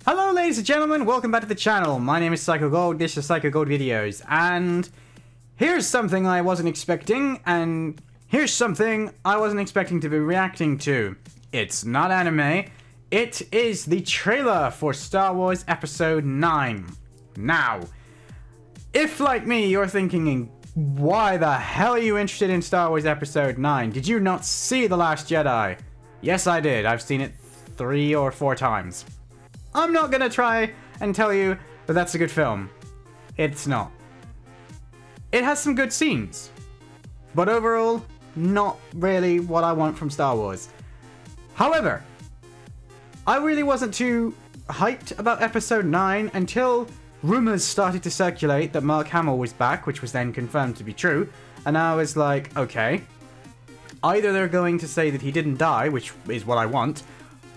Hello ladies and gentlemen, welcome back to the channel. My name is Psycho Gold, this is Psycho Gold Videos, and here's something I wasn't expecting, and here's something I wasn't expecting to be reacting to. It's not anime, it is the trailer for Star Wars Episode 9. Now, if like me you're thinking, why the hell are you interested in Star Wars Episode 9? Did you not see The Last Jedi? Yes I did, I've seen it 3 or 4 times. I'm not gonna try and tell you that that's a good film. It's not. It has some good scenes, but overall, not really what I want from Star Wars. However, I really wasn't too hyped about Episode 9 until rumors started to circulate that Mark Hamill was back, which was then confirmed to be true, and I was like, okay, either they're going to say that he didn't die, which is what I want,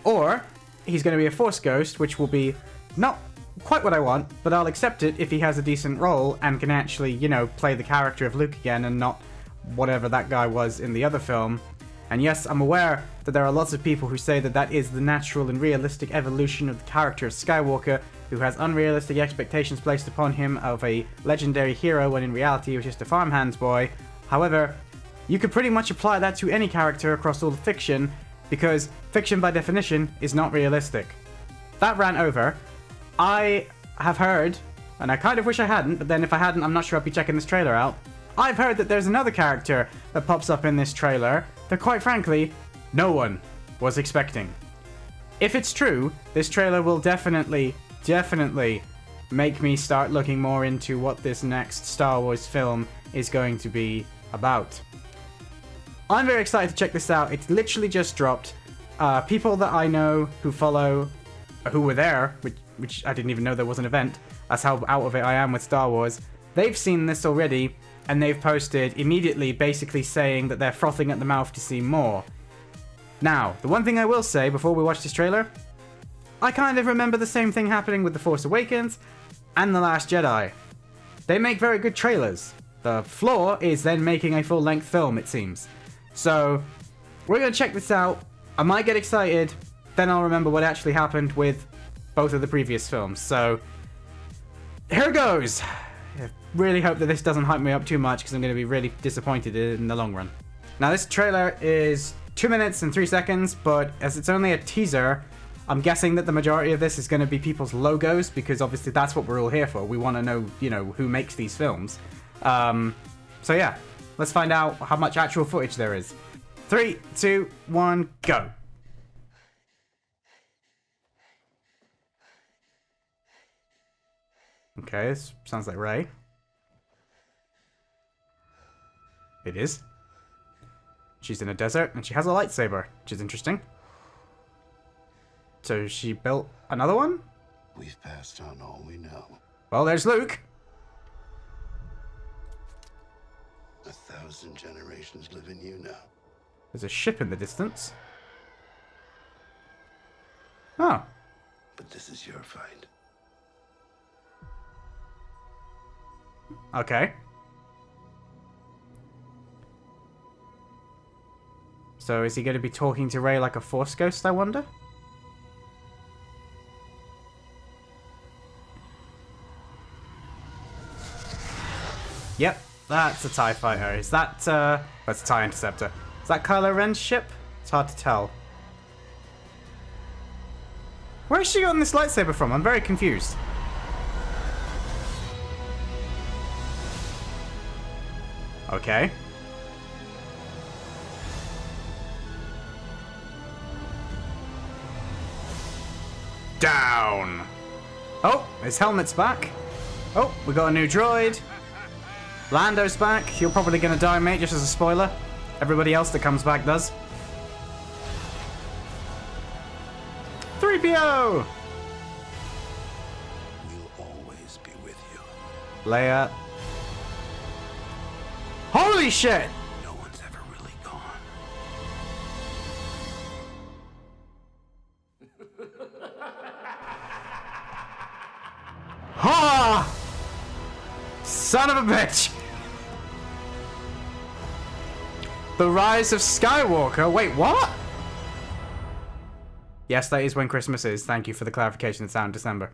or he's going to be a Force Ghost, which will be not quite what I want, but I'll accept it if he has a decent role and can actually, you know, play the character of Luke again and not whatever that guy was in the other film. And yes, I'm aware that there are lots of people who say that that is the natural and realistic evolution of the character of Skywalker, who has unrealistic expectations placed upon him of a legendary hero when in reality he was just a farmhand's boy. However, you could pretty much apply that to any character across all the fiction, because fiction by definition is not realistic. That ran over. I have heard, and I kind of wish I hadn't, but then if I hadn't, I'm not sure I'd be checking this trailer out. I've heard that there's another character that pops up in this trailer that quite frankly, no one was expecting. If it's true, this trailer will definitely make me start looking more into what this next Star Wars film is going to be about. I'm very excited to check this out. It's literally just dropped. People that I know who follow, who were there, which I didn't even know there was an event. That's how out of it I am with Star Wars. They've seen this already, and they've posted immediately basically saying that they're frothing at the mouth to see more. Now, the one thing I will say before we watch this trailer, I kind of remember the same thing happening with The Force Awakens and The Last Jedi. They make very good trailers. The flaw is then making a full-length film, it seems. So, we're going to check this out. I might get excited, then I'll remember what actually happened with both of the previous films. So, here goes. I really hope that this doesn't hype me up too much, because I'm going to be really disappointed in the long run. Now, this trailer is 2 minutes and 3 seconds, but as it's only a teaser, I'm guessing that the majority of this is going to be people's logos, because obviously that's what we're all here for. We want to know, you know, who makes these films. So yeah. Let's find out how much actual footage there is. 3, 2, 1, go. Okay, this sounds like Rey. It is. She's in a desert, and she has a lightsaber, which is interesting. So she built another one? We've passed on all we know. Well, there's Luke. 1,000 generations live in you now. There's a ship in the distance. Oh. But this is your fight. Okay. So is he going to be talking to Rey like a Force Ghost, I wonder? Yep. That's a TIE fighter. Is that, that's a TIE Interceptor. Is that Kylo Ren's ship? It's hard to tell. Where has she gotten this lightsaber from? I'm very confused. Okay. Down! Oh, his helmet's back. Oh, we got a new droid. Lando's back. You're probably gonna die, mate, just as a spoiler. Everybody else that comes back does. 3PO! We'll always be with you. Leia. Holy shit! No one's ever really gone. Ha! Son of a bitch! The Rise of Skywalker. Wait, what? Yes, that is when Christmas is. Thank you for the clarification. It's out in December.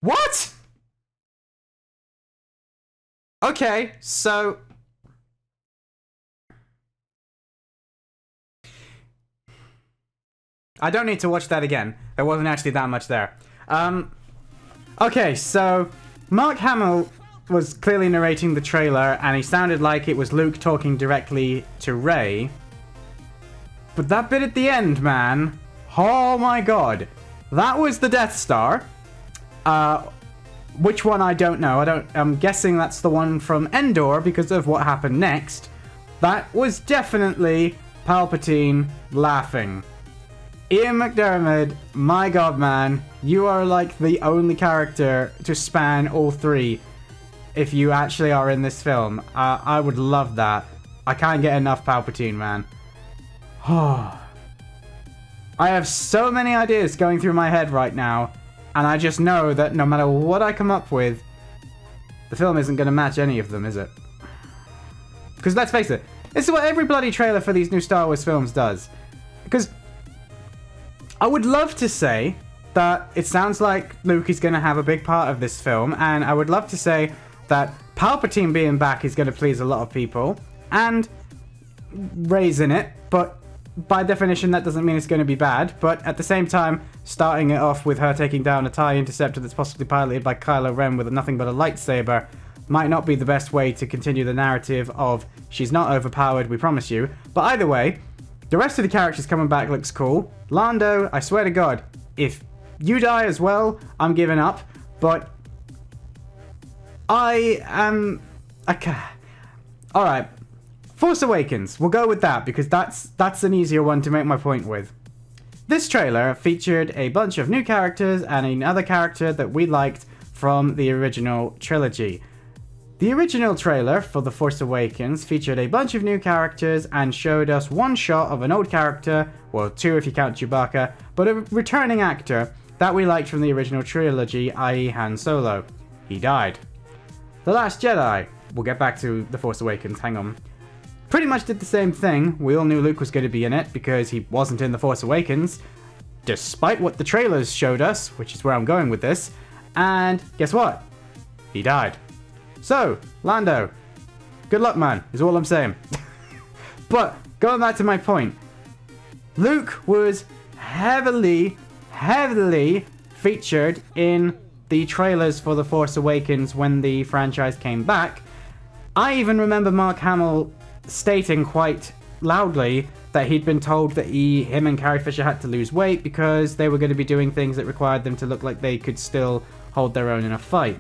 What? Okay, so... I don't need to watch that again. There wasn't actually that much there. Okay, so Mark Hamill was clearly narrating the trailer, and he sounded like it was Luke talking directly to Rey. But that bit at the end, man. Oh my god. That was the Death Star. Which one, I don't know. I'm guessing that's the one from Endor because of what happened next. That was definitely Palpatine laughing. Ian McDiarmid, my god, man, you are like the only character to span all three if you actually are in this film. I would love that. I can't get enough Palpatine, man. I have so many ideas going through my head right now, and I just know that no matter what I come up with, the film isn't going to match any of them, is it? Because let's face it, this is what every bloody trailer for these new Star Wars films does. Because I would love to say that it sounds like Luke is going to have a big part of this film, and I would love to say that Palpatine being back is going to please a lot of people, and Rey's in it, but by definition that doesn't mean it's going to be bad. But at the same time, starting it off with her taking down a TIE Interceptor that's possibly piloted by Kylo Ren with nothing but a lightsaber might not be the best way to continue the narrative of she's not overpowered, we promise you. But either way, the rest of the characters coming back looks cool. Lando, I swear to God, if you die as well, I'm giving up. But I am... Okay. Alright. Force Awakens. We'll go with that because that's an easier one to make my point with. This trailer featured a bunch of new characters and another character that we liked from the original trilogy. The original trailer for The Force Awakens featured a bunch of new characters and showed us one shot of an old character, well, two if you count Chewbacca, but a returning actor that we liked from the original trilogy, i.e. Han Solo. He died. The Last Jedi. We'll get back to The Force Awakens, hang on. Pretty much did the same thing. We all knew Luke was going to be in it because he wasn't in The Force Awakens, despite what the trailers showed us, which is where I'm going with this. And guess what? He died. So, Lando, good luck, man, is all I'm saying. But, going back to my point, Luke was heavily featured in the trailers for The Force Awakens when the franchise came back. I even remember Mark Hamill stating quite loudly that he'd been told that him and Carrie Fisher had to lose weight because they were going to be doing things that required them to look like they could still hold their own in a fight.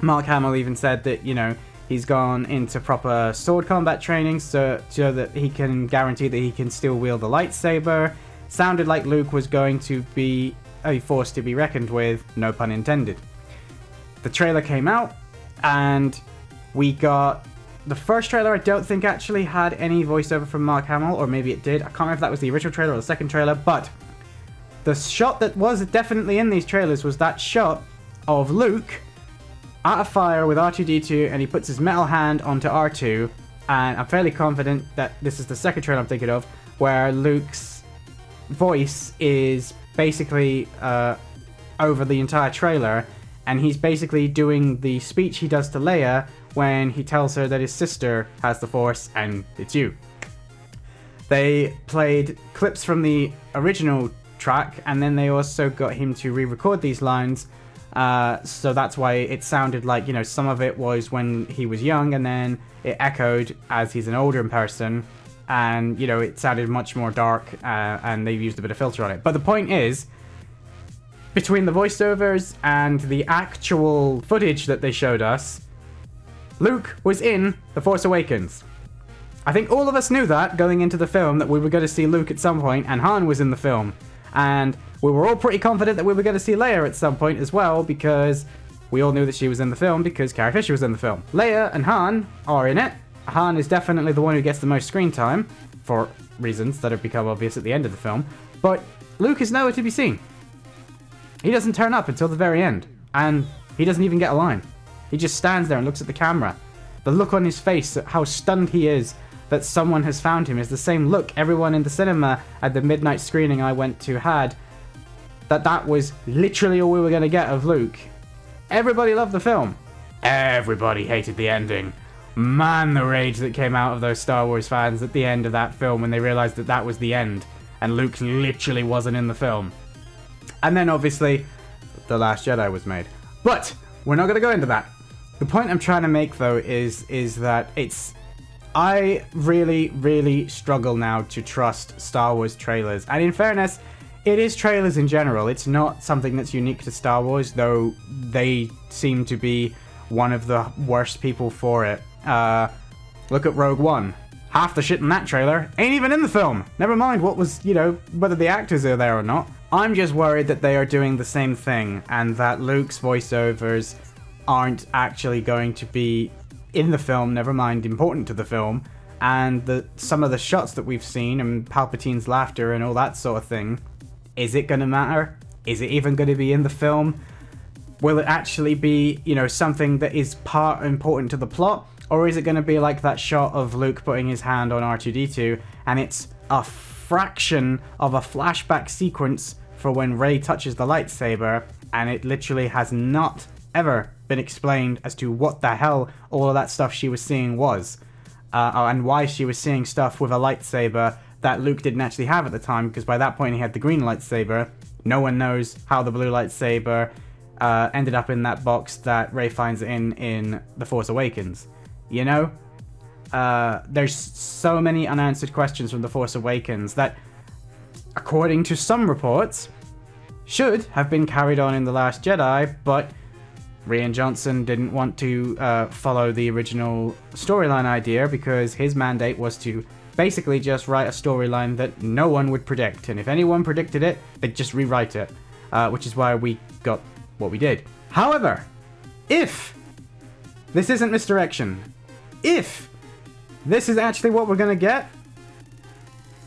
Mark Hamill even said that, you know, he's gone into proper sword combat training so that he can guarantee that he can still wield the lightsaber. Sounded like Luke was going to be a force to be reckoned with, no pun intended. The trailer came out and we got... The first trailer I don't think actually had any voiceover from Mark Hamill, or maybe it did. I can't remember if that was the original trailer or the second trailer, but the shot that was definitely in these trailers was that shot of Luke at a fire with R2-D2 and he puts his metal hand onto R2, and I'm fairly confident that this is the second trailer I'm thinking of where Luke's voice is basically over the entire trailer, and he's basically doing the speech he does to Leia when he tells her that his sister has the Force and it's you. They played clips from the original track and then they also got him to re-record these lines, so that's why it sounded like, you know, some of it was when he was young and then it echoed as he's an older person, and, you know, it sounded much more dark, and they've used a bit of filter on it. But the point is, between the voiceovers and the actual footage that they showed us, Luke was in The Force Awakens. I think all of us knew that going into the film, that we were going to see Luke at some point, and Han was in the film. And we were all pretty confident that we were going to see Leia at some point as well, because we all knew that she was in the film because Carrie Fisher was in the film. Leia and Han are in it. Han is definitely the one who gets the most screen time, for reasons that have become obvious at the end of the film. But Luke is nowhere to be seen. He doesn't turn up until the very end, and he doesn't even get a line. He just stands there and looks at the camera. The look on his face, how stunned he is that someone has found him is the same look everyone in the cinema at the midnight screening I went to had. That was literally all we were going to get of Luke. Everybody loved the film. Everybody hated the ending. Man, the rage that came out of those Star Wars fans at the end of that film when they realized that that was the end and Luke literally wasn't in the film. And then obviously The Last Jedi was made. But we're not going to go into that. The point I'm trying to make though is that I really, really struggle now to trust Star Wars trailers. And in fairness, it is trailers in general. It's not something that's unique to Star Wars, though they seem to be one of the worst people for it. Look at Rogue One. Half the shit in that trailer ain't even in the film. Never mind what was, whether the actors are there or not. I'm just worried that they are doing the same thing and that Luke's voiceovers aren't actually going to be in the film, never mind important to the film, and some of the shots that we've seen and Palpatine's laughter and all that sort of thing, is it going to matter? Is it even going to be in the film? Will it actually be, something that is important to the plot? Or is it going to be like that shot of Luke putting his hand on R2-D2 and it's a fraction of a flashback sequence for when Rey touches the lightsaber and it literally has not ever been explained as to what the hell all of that stuff she was seeing was. And why she was seeing stuff with a lightsaber that Luke didn't actually have at the time, because by that point he had the green lightsaber. No one knows how the blue lightsaber ended up in that box that Rey finds it in The Force Awakens. There's so many unanswered questions from The Force Awakens that, according to some reports, should have been carried on in The Last Jedi, but Rian Johnson didn't want to follow the original storyline idea because his mandate was to basically just write a storyline that no one would predict, and if anyone predicted it, they'd just rewrite it, which is why we got what we did. However, if this isn't misdirection, if this is actually what we're gonna get,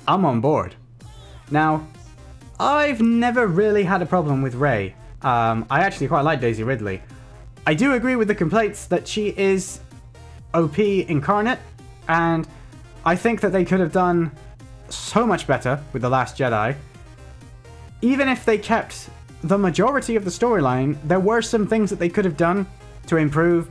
I'm on board. Now, I've never really had a problem with Rey. I actually quite like Daisy Ridley. I do agree with the complaints that she is OP incarnate, and I think that they could have done so much better with The Last Jedi. Even if they kept the majority of the storyline, there were some things that they could have done to improve,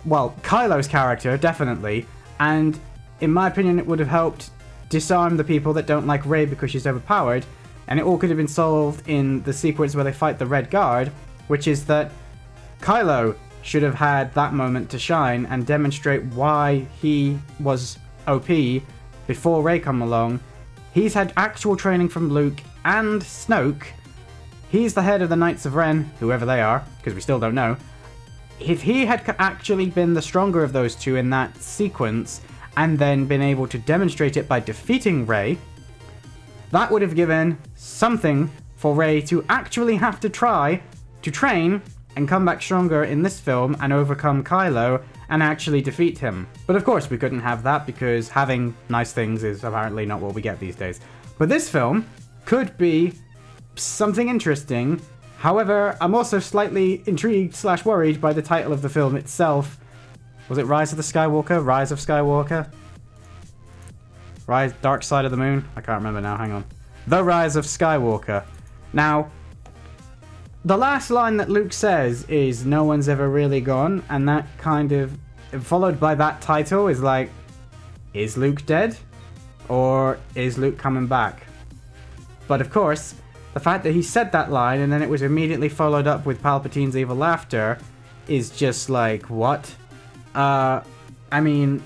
well, Kylo's character, definitely, and in my opinion it would have helped disarm the people that don't like Rey because she's overpowered, and it all could have been solved in the sequence where they fight the Red Guard, which is that Kylo should have had that moment to shine and demonstrate why he was OP before Rey come along. He's had actual training from Luke and Snoke. He's the head of the Knights of Ren, whoever they are, because we still don't know. If he had actually been the stronger of those two in that sequence, and then been able to demonstrate it by defeating Rey, that would have given something for Rey to actually have to try to train and come back stronger in this film and overcome Kylo and actually defeat him. But of course we couldn't have that because having nice things is apparently not what we get these days. But this film could be something interesting. However, I'm also slightly intrigued / worried by the title of the film itself. Was it Rise of the Skywalker? Rise of Skywalker? Dark Side of the Moon? I can't remember now, hang on. The Rise of Skywalker. Now, the last line that Luke says is, "No one's ever really gone," and that kind of, followed by that title, is like, is Luke dead? Or is Luke coming back? But of course, the fact that he said that line and then it was immediately followed up with Palpatine's evil laughter is just like, what? I mean,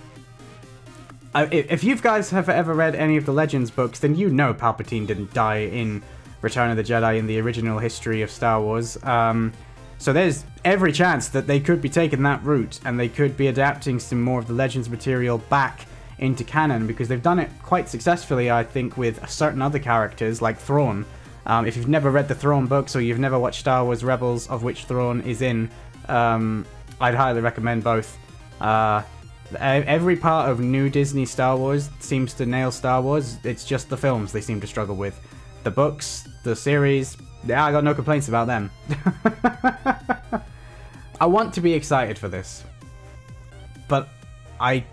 if you guys have ever read any of the Legends books, then you know Palpatine didn't die in Return of the Jedi in the original history of Star Wars. So there's every chance that they could be taking that route and they could be adapting some more of the Legends material back into canon, because they've done it quite successfully, I think, with certain other characters like Thrawn. If you've never read the Thrawn books or you've never watched Star Wars Rebels, of which Thrawn is in, I'd highly recommend both. Every part of new Disney Star Wars seems to nail Star Wars. It's just the films they seem to struggle with. The books, the series, yeah, I got no complaints about them. I want to be excited for this, but I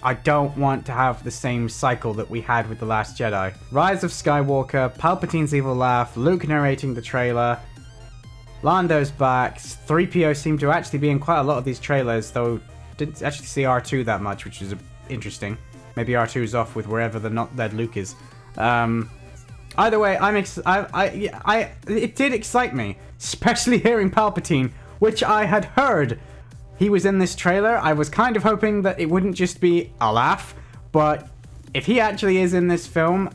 I don't want to have the same cycle that we had with The Last Jedi. Rise of Skywalker, Palpatine's evil laugh, Luke narrating the trailer, Lando's back, 3PO seemed to actually be in quite a lot of these trailers, though didn't actually see R2 that much, which is interesting. Maybe R2's off with wherever the not dead Luke is. Either way, it did excite me, especially hearing Palpatine, which I had heard he was in this trailer. I was kind of hoping that it wouldn't just be a laugh, but if he actually is in this film,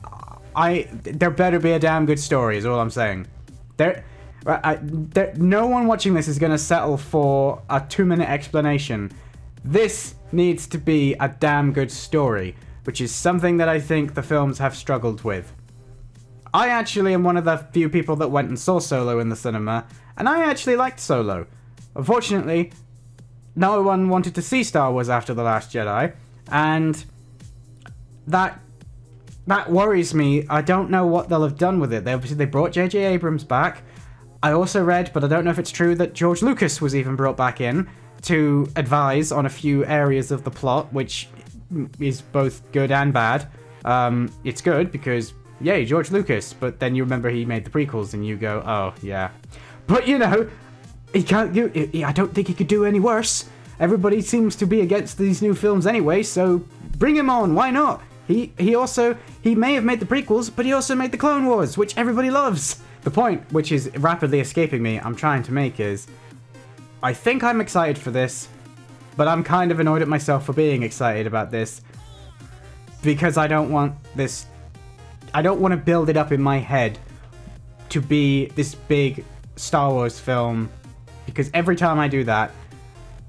there better be a damn good story, is all I'm saying. No one watching this is going to settle for a 2-minute explanation. This needs to be a damn good story, which is something that I think the films have struggled with. I actually am one of the few people that went and saw Solo in the cinema, and I actually liked Solo. Unfortunately, no one wanted to see Star Wars after The Last Jedi, and that worries me. I don't know what they'll have done with it. They brought J.J. Abrams back. I also read, but I don't know if it's true, that George Lucas was even brought back in to advise on a few areas of the plot, which is both good and bad. It's good because, yay, George Lucas, but then you remember he made the prequels and you go, oh, yeah. But, you know, I don't think he could do any worse. Everybody seems to be against these new films anyway, so bring him on, why not? He may have made the prequels, but he also made the Clone Wars, which everybody loves. The point, which is rapidly escaping me, I'm trying to make is, I think I'm excited for this, but I'm kind of annoyed at myself for being excited about this, because I don't want to build it up in my head to be this big Star Wars film, because every time I do that,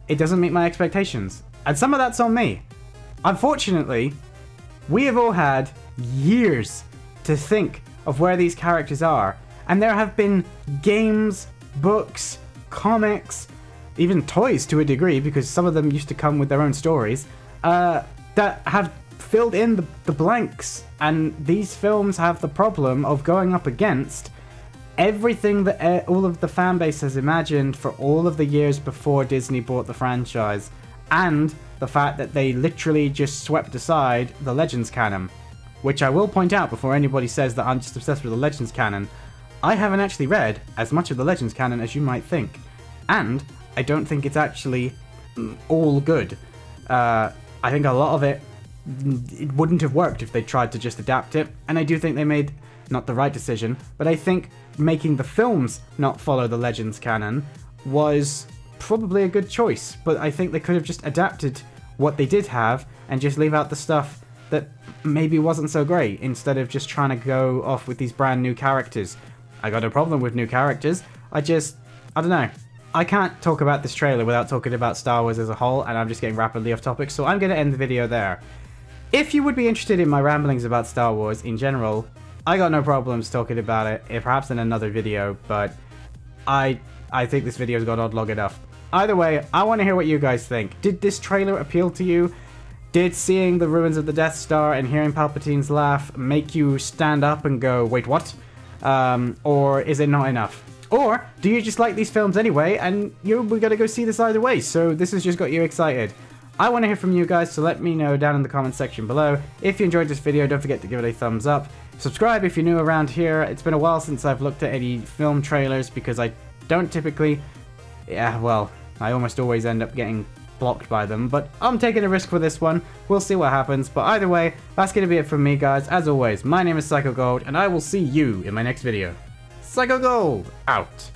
it doesn't meet my expectations. And some of that's on me. Unfortunately, we have all had years to think of where these characters are, and there have been games, books, comics, even toys to a degree, because some of them used to come with their own stories, that have filled in the blanks, and these films have the problem of going up against everything that all of the fan base has imagined for all of the years before Disney bought the franchise, and the fact that they literally just swept aside the Legends canon, which I will point out before anybody says that I'm just obsessed with the Legends canon. I haven't actually read as much of the Legends canon as you might think, and I don't think it's actually all good. I think a lot of it wouldn't have worked if they tried to just adapt it, and I do think they made not the right decision, but I think making the films not follow the Legends canon was probably a good choice, but I think they could have just adapted what they did have and just leave out the stuff that maybe wasn't so great, instead of just trying to go off with these brand new characters. I got a problem with new characters. I don't know. I can't talk about this trailer without talking about Star Wars as a whole, and I'm just getting rapidly off topic, so I'm going to end the video there. If you would be interested in my ramblings about Star Wars in general, I got no problems talking about it, perhaps in another video, but I think this video's gone on long enough. Either way, I want to hear what you guys think. Did this trailer appeal to you? Did seeing the ruins of the Death Star and hearing Palpatine's laugh make you stand up and go, wait, what? Or is it not enough? Or do you just like these films anyway, and we're gonna go see this either way, so this has just got you excited? I want to hear from you guys, so let me know down in the comment section below. If you enjoyed this video, don't forget to give it a thumbs up. Subscribe if you're new around here. It's been a while since I've looked at any film trailers, because I don't typically... Yeah, well, I almost always end up getting blocked by them, but I'm taking a risk for this one. We'll see what happens, but either way, that's going to be it from me, guys. As always, my name is Psycho Gold, and I will see you in my next video. Psycho Gold, out.